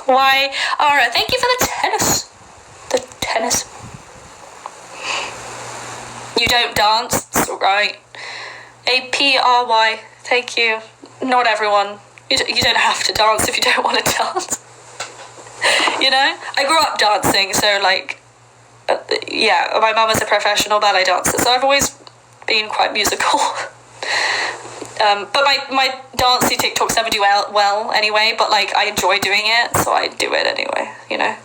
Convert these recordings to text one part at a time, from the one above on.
Why? Alright, thank you for the tennis. The tennis. You don't dance? It's alright. APRY, thank you. Not everyone. You don't have to dance if you don't want to dance. You know? I grew up dancing, so like, yeah, my mum was a professional ballet dancer, so I've always been quite musical. But my dancey TikToks never do well anyway, but like I enjoy doing it, so I do it anyway, you know.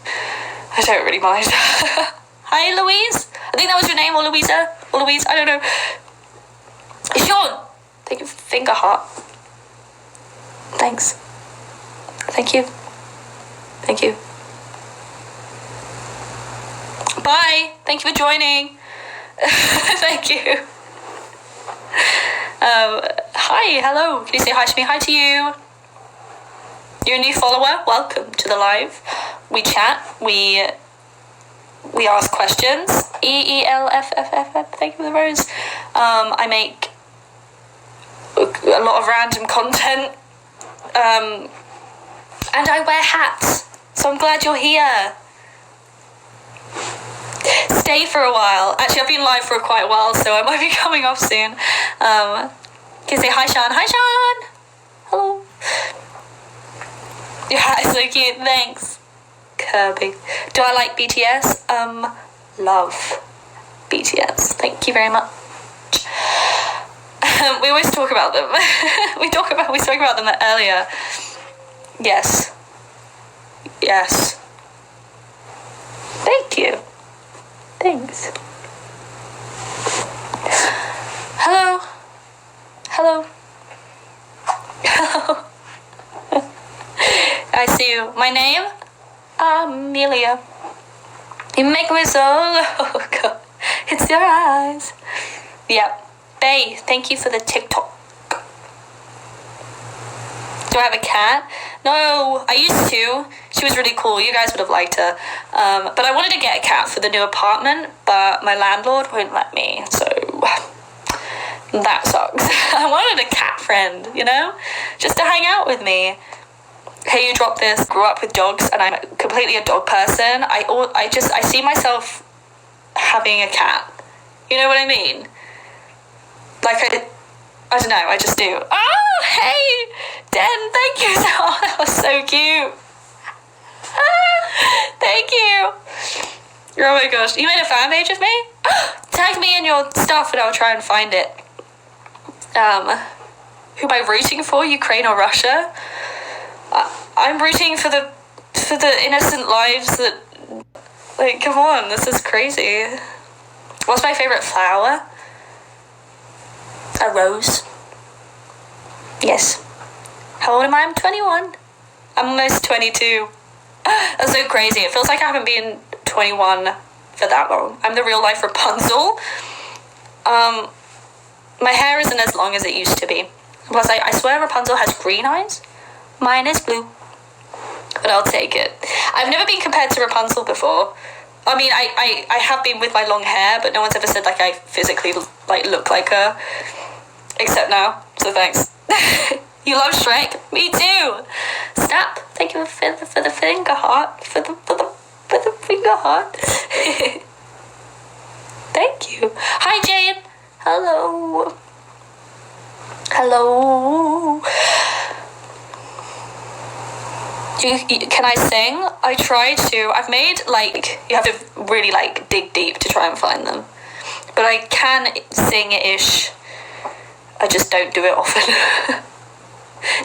I don't really mind. Hi, Louise. I think that was your name, or Louisa, or Louise, I don't know. Sean, thank you for finger heart. Thanks. Thank you. Thank you. Bye. Thank you for joining. Thank you. Hi, hello. Can you say hi to me? Hi to you. You're a new follower. Welcome to the live. We chat. We ask questions. EELFFFF. Thank you for the rose. I make a lot of random content. And I wear hats. So I'm glad you're here. Stay for a while. Actually, I've been live for quite a while, so I might be coming off soon. Can you say hi, Sean? Hi, Sean. Hello. Your hat is so cute. Thanks, Kirby. Do I like BTS? Love BTS. Thank you very much. We always talk about them. we spoke about them earlier. Yes. Yes. Thank you. Thanks. Hello. Hello. Hello. I see you. My name? Amelia. You make me so loco. It's your eyes. Yeah. Bae, thank you for the TikTok. Do I have a cat? No, I used to. She was really cool. You guys would have liked her. But I wanted to get a cat for the new apartment, but my landlord won't let me, so that sucks. I wanted a cat friend, you know? Just to hang out with me. Hey, you dropped this. Grew up with dogs, and I'm completely a dog person. I see myself having a cat. You know what I mean? Like, I don't know, I just do. Oh, hey, Den, thank you. Oh, that was so cute. Thank you. Oh my gosh, you made a fan page of me? Tag me in your stuff and I'll try and find it. Who am I rooting for, Ukraine or Russia? I'm rooting for the innocent lives that, like, come on, this is crazy. What's my favorite flower? A rose. Yes. How old am I? I'm 21. I'm almost 22. That's so crazy. It feels like I haven't been 21 for that long. I'm the real life Rapunzel. My hair isn't as long as it used to be. Plus, I swear Rapunzel has green eyes. Mine is blue. But I'll take it. I've never been compared to Rapunzel before. I mean, I have been with my long hair, but no one's ever said, like, I physically, like, look like her. Except now, so thanks. You love Shrek? Me too. Snap. Thank you for the finger heart. For the finger heart. Thank you. Hi, Jane. Hello. Hello. Can I sing? I try to. I've made, like, you have to really, like, dig deep to try and find them. But I can sing-ish. I just don't do it often.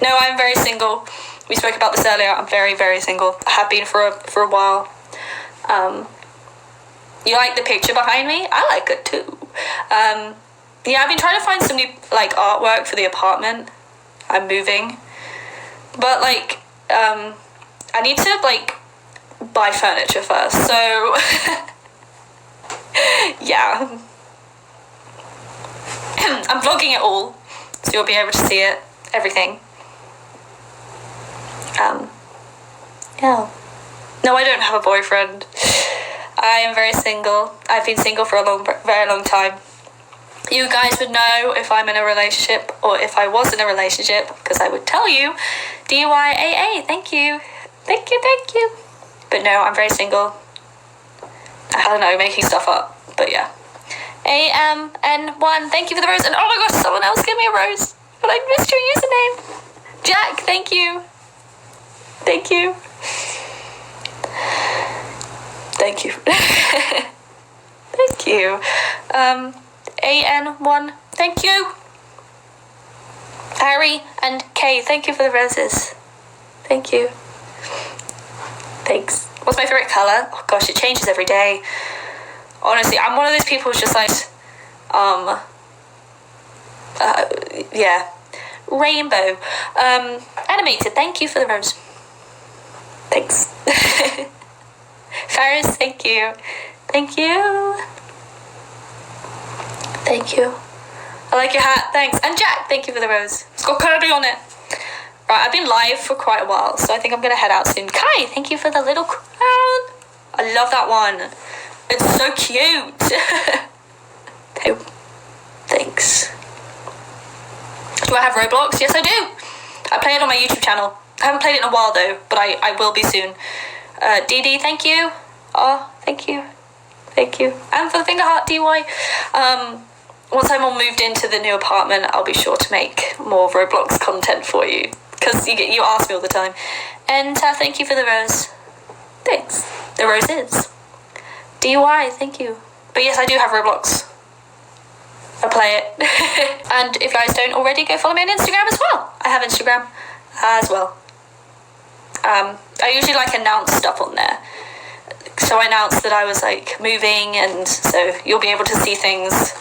No, I'm very single. We spoke about this earlier. I'm very, very single. I have been for a while. You like the picture behind me? I like it too. Yeah, I've been trying to find some new, like, artwork for the apartment. I'm moving. But, like, I need to, like, buy furniture first. So, yeah. I'm vlogging it all, so you'll be able to see it, everything. Yeah. No, I don't have a boyfriend. I am very single. I've been single for a very long time. You guys would know if I'm in a relationship or if I was in a relationship, because I would tell you. DYAA, thank you. Thank you. But no, I'm very single. I don't know, making stuff up. But yeah. AMN1, thank you for the rose. And oh my gosh, someone else gave me a rose. But I missed your username. Jack, thank you. Thank you. Thank you. Thank you. AN1, thank you. Harry and Kay, thank you for the roses. Thank you. Thanks. What's my favourite colour? Oh gosh, it changes every day. Honestly, I'm one of those people who's just like, yeah. Rainbow. Animated, thank you for the rose. Thanks. Ferris, thank you. Thank you. Thank you. I like your hat, thanks. And Jack, thank you for the rose. It's got curly on it. Right, I've been live for quite a while, so I think I'm going to head out soon. Kai, thank you for the little crown. I love that one. It's so cute. Thanks. Do I have Roblox? Yes, I do. I play it on my YouTube channel. I haven't played it in a while, though, but I will be soon. DD, thank you. Oh, thank you. Thank you. And for the finger heart, DY. Once I'm all moved into the new apartment, I'll be sure to make more Roblox content for you. Because you ask me all the time. And thank you for the rose. Thanks. The roses. DY, thank you. But yes, I do have Roblox. I play it. And if you guys don't already, go follow me on Instagram as well. I have Instagram as well. I usually announce stuff on there. So I announced that I was moving, and so you'll be able to see things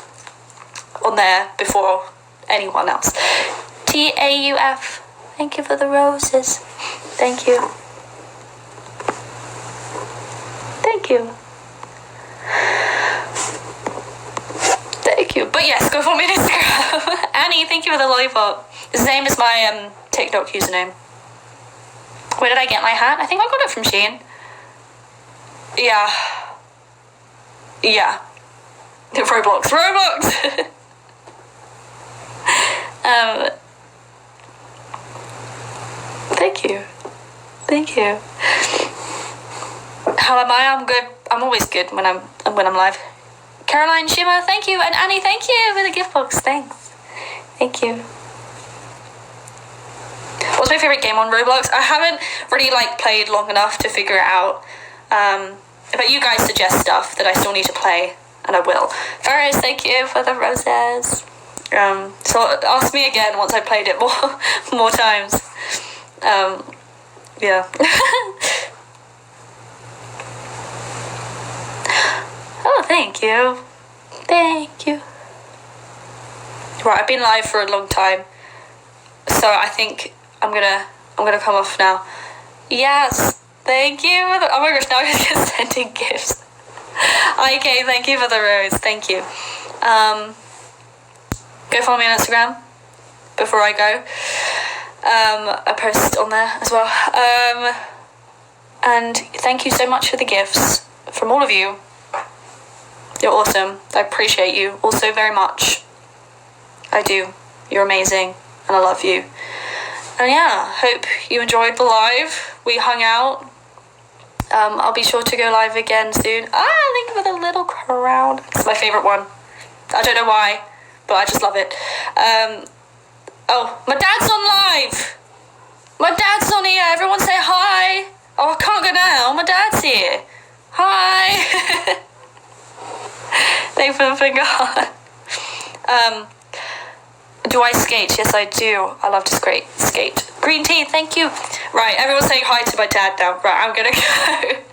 on there before anyone else. TAUF, thank you for the roses. Thank you. Thank you. Thank you. But yes, go follow me on Instagram. Annie, thank you for the lollipop. The same as my TikTok username. Where did I get my hat? I think I got it from Shein. Yeah. Yeah. Roblox. Thank you. Thank you. How am I? I'm good. I'm always good when I'm live. Caroline Shimmer, thank you. And Annie, thank you for the gift box. Thanks. Thank you. What's my favourite game on Roblox? I haven't really played long enough to figure it out. But you guys suggest stuff that I still need to play, and I will. Ferris, thank you for the roses. So ask me again once I played it more times. Yeah. Oh, thank you. Thank you. Right, I've been live for a long time, so I think I'm gonna come off now. Yes, thank you. Oh my gosh, now I'm just sending gifts. Okay, thank you for the rose. Thank you. Go follow me on Instagram before I go. I post on there as well. And thank you so much for the gifts from all of you. You're awesome. I appreciate you all so very much. I do. You're amazing, and I love you. And yeah, hope you enjoyed the live. We hung out. I'll be sure to go live again soon. Thank you for the little crown. It's my favourite one. I don't know why, but I just love it. Oh, my dad's on live. My dad's on here. Everyone say hi. Oh, I can't go now. My dad's here. Hi. Thanks for the finger heart. Do I skate? Yes, I do. I love to skate. Green tea, thank you. Right, everyone's saying hi to my dad now. Right, I'm gonna go.